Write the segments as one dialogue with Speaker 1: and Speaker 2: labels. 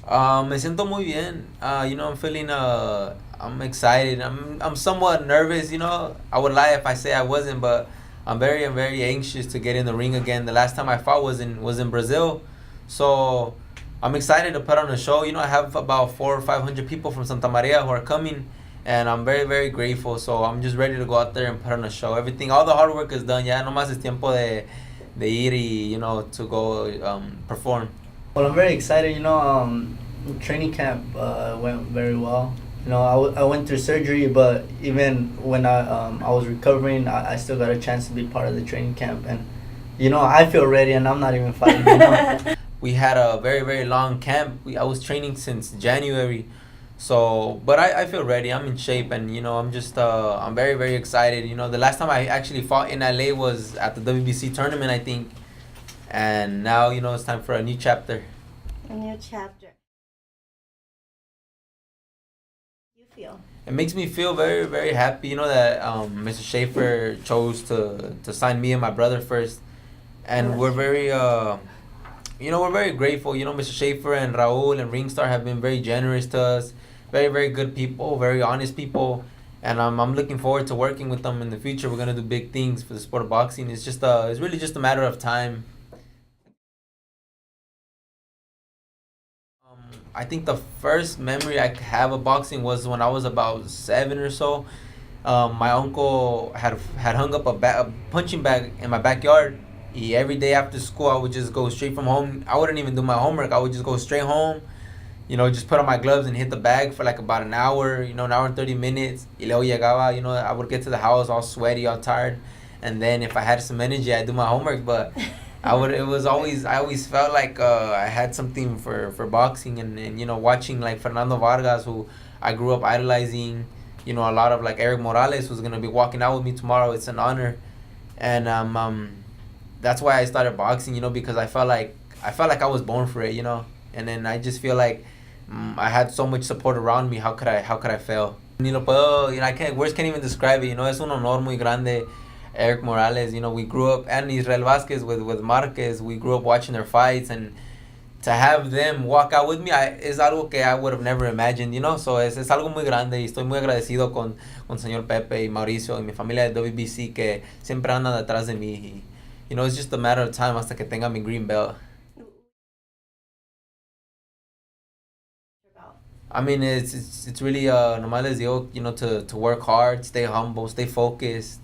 Speaker 1: Me siento muy bien. I'm feeling I'm excited. I'm somewhat nervous. I would lie if I say I wasn't, but I'm very anxious to get in the ring again. The last time I fought was in Brazil, so I'm excited to put on a show. I have about 400 or 500 people from Santa Maria who are coming, and I'm very grateful. So I'm just ready to go out there and put on a show. All the hard work is done. Ya no más es tiempo de ir y to go perform.
Speaker 2: Well, I'm very excited. Training camp went very well. I went through surgery, but even when I was recovering, I still got a chance to be part of the training camp, and I feel ready, and I'm not even fighting.
Speaker 1: We had a very long camp. I was training since January, so but I feel ready. I'm in shape, and I'm very excited. The last time I actually fought in LA was at the WBC tournament, I think, and now it's time for a new chapter.
Speaker 3: A new chapter. You feel?
Speaker 1: It makes me feel very happy. That Mr. Schaefer chose to sign me and my brother first, and we're very we're very grateful. Mr. Schaefer and Raul and Ringstar have been very generous to us. Very good people, very honest people, and I'm looking forward to working with them in the future. We're gonna do big things for the sport of boxing. It's really just a matter of time. I think the first memory I have of boxing was when I was about 7 or so. My uncle had hung up a punching bag in my backyard. Every day after school, I would just go straight from home. I wouldn't even do my homework. I would just go straight home. Just put on my gloves and hit the bag for like about an hour. An hour and 30 minutes. Y luego llegaba. I would get to the house all sweaty, all tired, and then if I had some energy, I'd do my homework. But I always felt like I had something for boxing, and watching like Fernando Vargas, who I grew up idolizing. A lot of like Eric Morales, who's gonna be walking out with me tomorrow. It's an honor, and that's why I started boxing. Because I felt like I was born for it. And then I just feel like I had so much support around me. How could I fail? Ni lo puedo. I can't. Words can't even describe it. Es un honor muy grande. Eric Morales, we grew up, and Israel Vasquez with Marquez, we grew up watching their fights, and to have them walk out with me es algo que I would have never imagined, So es algo muy grande, y estoy muy agradecido con señor Pepe y Mauricio y mi familia de WBC que siempre andan detrás de mí. It's just a matter of time hasta que tenga mi green belt. I mean, it's really nomás les digo, to work hard, stay humble, stay focused,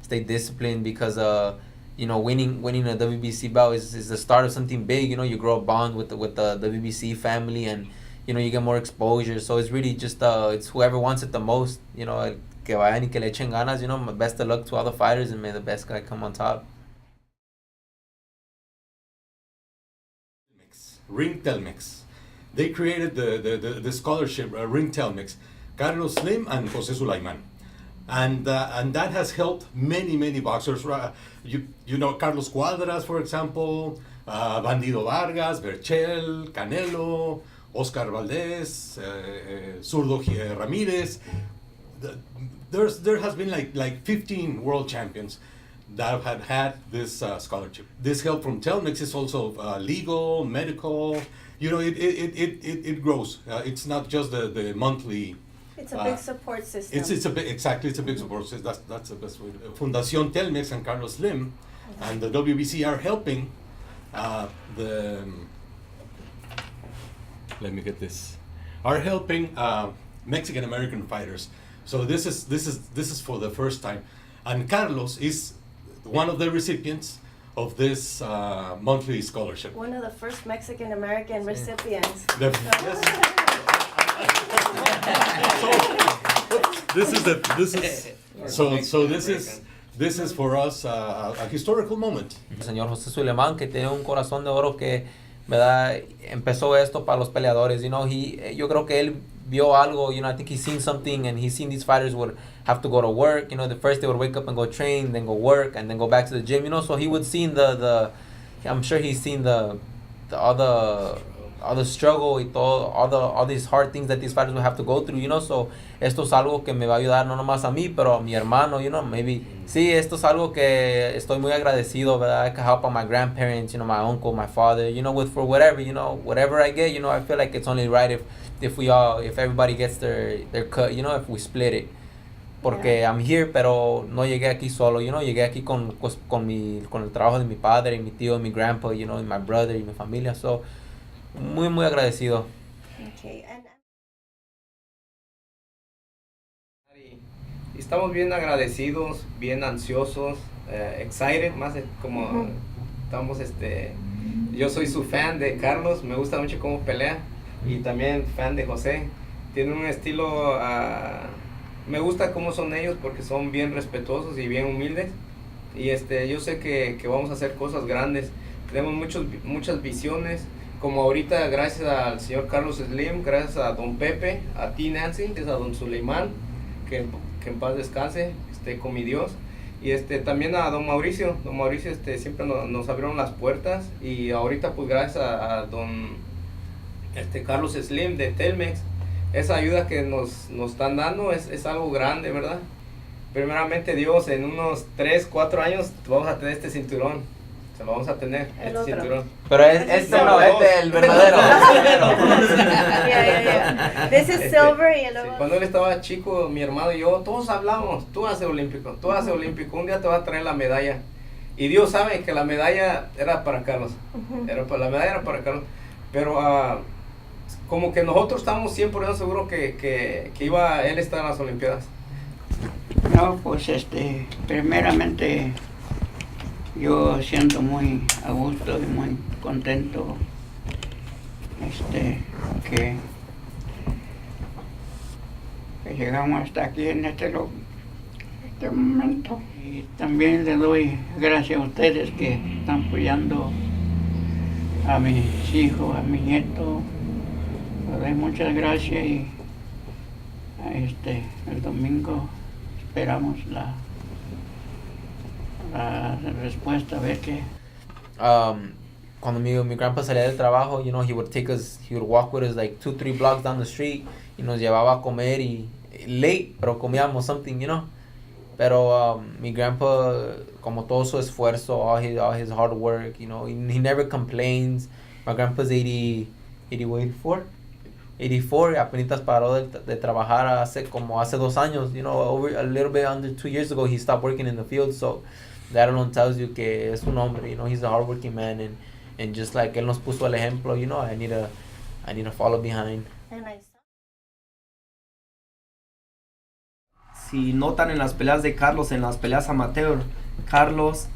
Speaker 1: stay disciplined, because winning a WBC belt is the start of something big. You grow a bond with the WBC family, and you get more exposure. So it's really just it's whoever wants it the most. Que vayan y que le echen ganas. Best of luck to all the fighters, and may the best guy come on top.
Speaker 4: Ring Telmex. They created the scholarship Ring Telmex, Carlos Slim and Jose Sulaiman, and that has helped many boxers. Carlos Balderas, for example, Bandido Vargas, Berchel, Canelo, Oscar Valdez, Zurdo Ramirez. There has been like 15 world champions that have had this scholarship. This help from Telmex is also legal, medical. It grows. It's not just the monthly.
Speaker 3: It's a big support system.
Speaker 4: It's a big support system. That's the best way. Fundación Telmex and Carlos Slim and the WBC are helping let me get this. Are helping Mexican American fighters. So this is for the first time, and Carlos is one of the recipients of this monthly scholarship.
Speaker 3: One of the first Mexican American recipients.
Speaker 4: Yes. This is for us a historical moment.
Speaker 1: Señor José Suleiman, que tiene un corazón de oro, que verdad empezó esto para los peleadores. Yo creo que él vio algo. I think he's seen something, and he's seen these fighters would have to go to work. The first they would wake up and go train, then go work, and then go back to the gym. So he would see I'm sure he's seen all the all the struggle y todo, all these hard things that these fighters will have to go through, you know. So esto es algo que me va a ayudar no nomás a mí, pero a mi hermano, you know, maybe. Sí, esto es algo que estoy muy agradecido, ¿verdad? I can help out my grandparents, you know, my uncle, my father, you know, for whatever, you know, whatever I get, you know, I feel like it's only right if everybody gets their cut, you know, if we split it. Porque I'm here, pero no llegué aquí solo, you know, llegué aquí con el trabajo de mi padre, y mi tío, y mi grandpa, you know, y my brother, y mi familia, so, muy, muy agradecido.
Speaker 3: Okay, and
Speaker 5: Y estamos bien agradecidos, bien ansiosos, excited, más como estamos, yo soy su fan de Karlos, me gusta mucho cómo pelea, y también fan de José. Tiene un estilo, me gusta cómo son ellos porque son bien respetuosos y bien humildes, y yo sé que vamos a hacer cosas grandes. Tenemos muchas visiones, como ahorita gracias al señor Karlos Slim, gracias a don Pepe, a ti Nancy, gracias a don Suleiman, que en paz descanse, esté con mi Dios, y también a don Mauricio. Don Mauricio siempre nos abrieron las puertas, y ahorita pues gracias a don Karlos Slim de Telmex, esa ayuda que nos están dando es algo grande, ¿verdad? Primeramente Dios, en unos 3, 4 años vamos a tener este cinturón. Se lo vamos a tener, cinturón.
Speaker 1: Pero no, el verdadero.
Speaker 3: yeah. This is silver y el
Speaker 5: Sí,
Speaker 3: otro.
Speaker 5: cuando él estaba chico, mi hermano y yo, todos hablamos, tú haces olímpico, un día te vas a traer la medalla. Y Dios sabe que la medalla era para Karlos, la medalla era para Karlos, pero como que nosotros estamos 100% seguros que iba él a estar en las Olimpiadas.
Speaker 6: No, pues primeramente yo siento muy a gusto y muy contento que llegamos hasta aquí en este momento. Y también le doy gracias a ustedes que están apoyando a mis hijos, a mi nieto. Les doy muchas gracias, y el domingo esperamos la respuesta, a ver qué.
Speaker 1: Cuando mi grandpa salía del trabajo, you know, he would walk with us like 2-3 blocks down the street, y nos llevaba a comer, y late, pero comíamos something, you know. Pero mi grandpa, como todo su esfuerzo, all his hard work, you know, he never complains. My grandpa's 84, apenitas paró de trabajar hace 2 años, you know, a little bit under 2 years ago, he stopped working in the field. So that alone tells you que es un hombre, you know, he's a hardworking man, and just like él nos puso el ejemplo, you know, I need to follow behind.
Speaker 3: And I saw.
Speaker 2: Si notan en las peleas de Karlos, en las peleas amateur, Karlos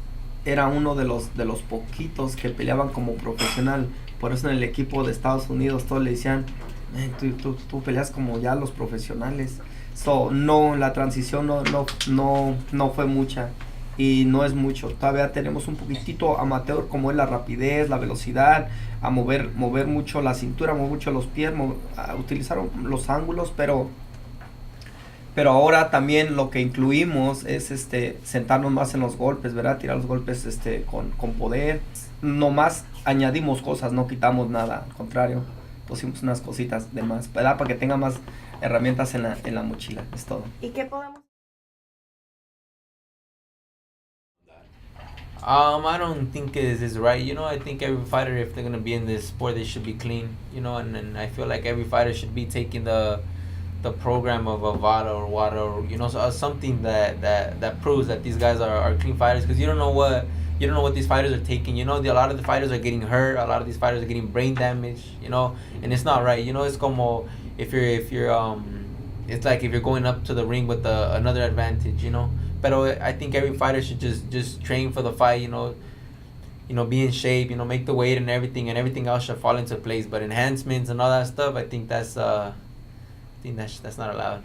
Speaker 2: era uno de los poquitos que peleaban como profesional. Por eso en el equipo de Estados Unidos todos le decían, tú peleas como ya los profesionales. So, no, la transición no fue mucha, y no es mucho. Todavía tenemos un poquitito amateur, como es la rapidez, la velocidad, a mover mucho la cintura, mover mucho los pies, a utilizar los ángulos, pero ahora también lo que incluimos es sentarnos más en los golpes, ¿verdad? Tirar los golpes con poder. Nomás añadimos cosas, no quitamos nada, al contrario, pusimos unas cositas de más, ¿verdad? Para que tenga más herramientas en la mochila, es todo.
Speaker 3: ¿Y qué podemos?
Speaker 1: I don't think this is right. You know, I think every fighter, if they're gonna be in this sport, they should be clean. You know, and I feel like every fighter should be taking the program of a VADA or WADA, or you know, something that proves that these guys are clean fighters, because you don't know what these fighters are taking. You know, a lot of the fighters are getting hurt. A lot of these fighters are getting brain damage. You know, and it's not right. You know, it's como if you're it's like if you're going up to the ring with another advantage. You know, but I think every fighter should just train for the fight. You know, be in shape. You know, make the weight and everything else should fall into place. But enhancements and all that stuff, I think that's not allowed.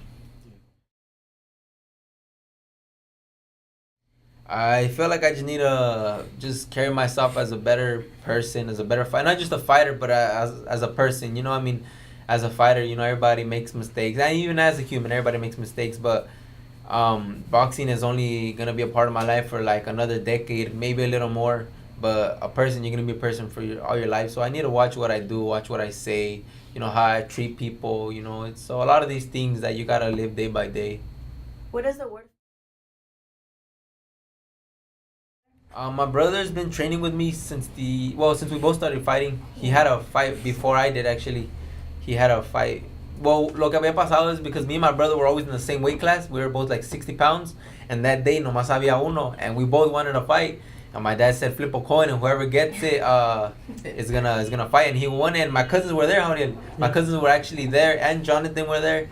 Speaker 1: I feel like I just need to just carry myself as a better person, as a better fighter, not just a fighter, but as a person. You know, I mean, as a fighter, you know, everybody makes mistakes, and even as a human, everybody makes mistakes. But boxing is only gonna be a part of my life for like another decade, maybe a little more. but a person, you're gonna be a person for all your life. So I need to watch what I do, watch what I say, you know, how I treat people, you know. It's so a lot of these things that you gotta live day by day.
Speaker 3: What is the word?
Speaker 1: My brother's been training with me since since we both started fighting. He had a fight before I did, actually. He had a fight. Well, lo que había pasado is because me and my brother were always in the same weight class. We were both like 60 pounds. And that day, nomás había uno. And we both wanted to fight. And my dad said, flip a coin, and whoever gets it is gonna fight. And he won it. And my cousins were there, Javier. My cousins were actually there, and Jonathan were there.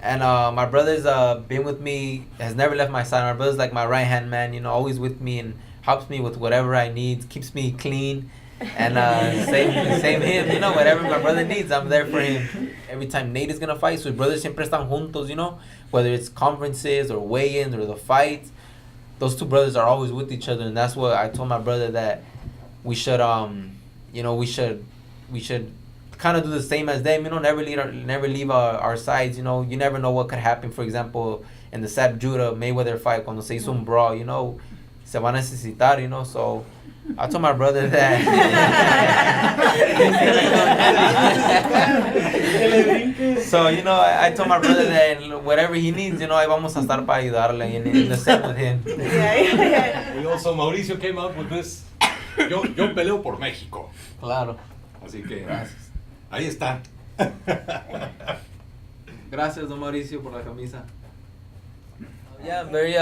Speaker 1: And my brother's been with me, has never left my side. My brother's like my right-hand man, you know, always with me and helps me with whatever I need, keeps me clean. And same him, you know, whatever my brother needs, I'm there for him. Every time Nate is gonna fight, sus brothers siempre están juntos, you know, whether it's conferences or weigh-ins or the fights, those two brothers are always with each other. And that's what I told my brother, that we should you know, we should kind of do the same as them, you know, never leave our sides, you know. You never know what could happen. For example, in the Sab Judah Mayweather fight, cuando se hizo un brawl, you know, se va a necesitar, you know. So I told my brother that. So, you know, I told my brother that whatever he needs, you know, ahí vamos a estar para ayudarle, and in the same with him.
Speaker 3: Yeah.
Speaker 4: We also, Mauricio came out with this. Yo peleo por México.
Speaker 1: Claro.
Speaker 4: Así que,
Speaker 1: Gracias.
Speaker 4: ahí está.
Speaker 1: Gracias, don Mauricio, por la camisa. Yeah, I'm very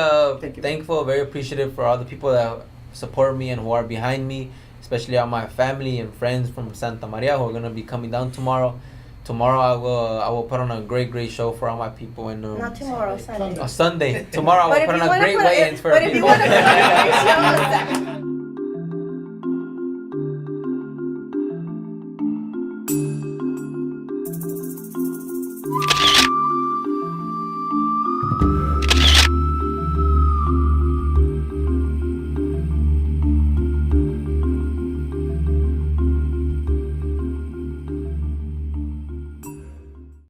Speaker 1: thankful, very appreciative for all the people that support me and who are behind me, especially all my family and friends from Santa Maria who are gonna be coming down tomorrow. Tomorrow I will put on a great show for all my people, and
Speaker 3: Not tomorrow, Sunday.
Speaker 1: Sunday. Tomorrow I
Speaker 3: But
Speaker 1: will
Speaker 3: if
Speaker 1: put
Speaker 3: you
Speaker 1: on a
Speaker 3: wanna
Speaker 1: great
Speaker 3: put
Speaker 1: weigh-ins for
Speaker 3: but if you
Speaker 1: people.
Speaker 3: want to put on a great show,